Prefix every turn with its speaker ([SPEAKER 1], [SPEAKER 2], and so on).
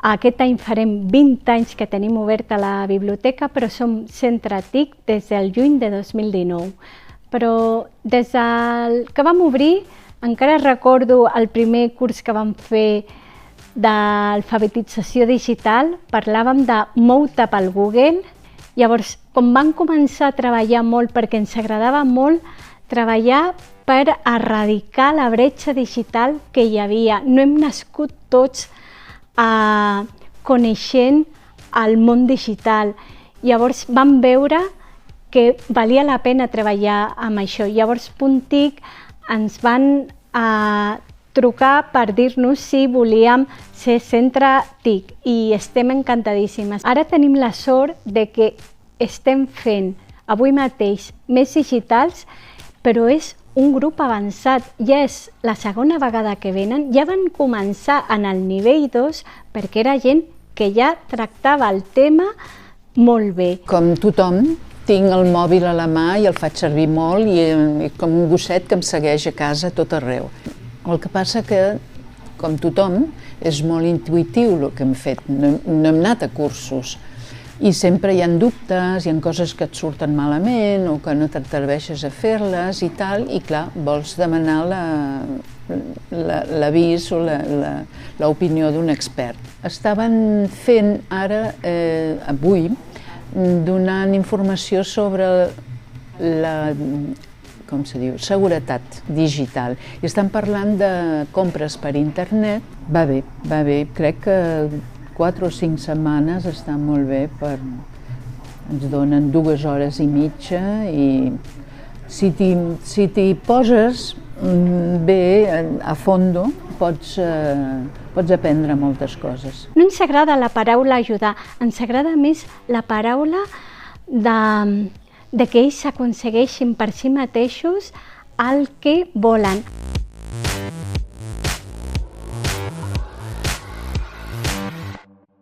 [SPEAKER 1] Aquest any farem 20 anys que tenim oberta la biblioteca, però som centre TIC des del juny de 2019. Però des que vam obrir, encara recordo el primer curs que vam fer d'alfabetització digital, parlàvem de mou-te pel Google. Llavors, com vam començar a treballar molt, perquè ens agradava molt treballar per erradicar la bretxa digital que hi havia. No hem nascut tots coneixent el món digital. Llavors vam veure que valia la pena treballar amb això. Llavors, Puntic ens van trucar per dir-nos si volíem ser centre TIC i estem encantadíssimes. Ara tenim la sort de que estem fent avui mateix més digitals, però és un grup avançat, ja és la segona vegada que venen, ja van començar en el nivell 2 perquè era gent que ja tractava el tema molt bé.
[SPEAKER 2] Com tothom, tinc el mòbil a la mà i el faig servir molt i com un gosset que em segueix a casa a tot arreu. El que passa que, com tothom, és molt intuïtiu el que hem fet, no hem anat a cursos. I sempre hi ha dubtes, hi ha coses que et surten malament o que no t'atreveixes a fer-les i tal, i clar, vols demanar l'avís o l'opinió d'un expert. Estaven fent ara, avui, donant informació sobre la seguretat digital. I estan parlant de compres per internet. Va bé, crec que 4 o 5 setmanes està molt bé, ens donen 2 hores i mitja i si t'hi poses bé a fondo pots aprendre moltes coses.
[SPEAKER 1] No ens agrada la paraula ajudar, ens agrada més la paraula de que ells aconsegueixin per si mateixos el que volen.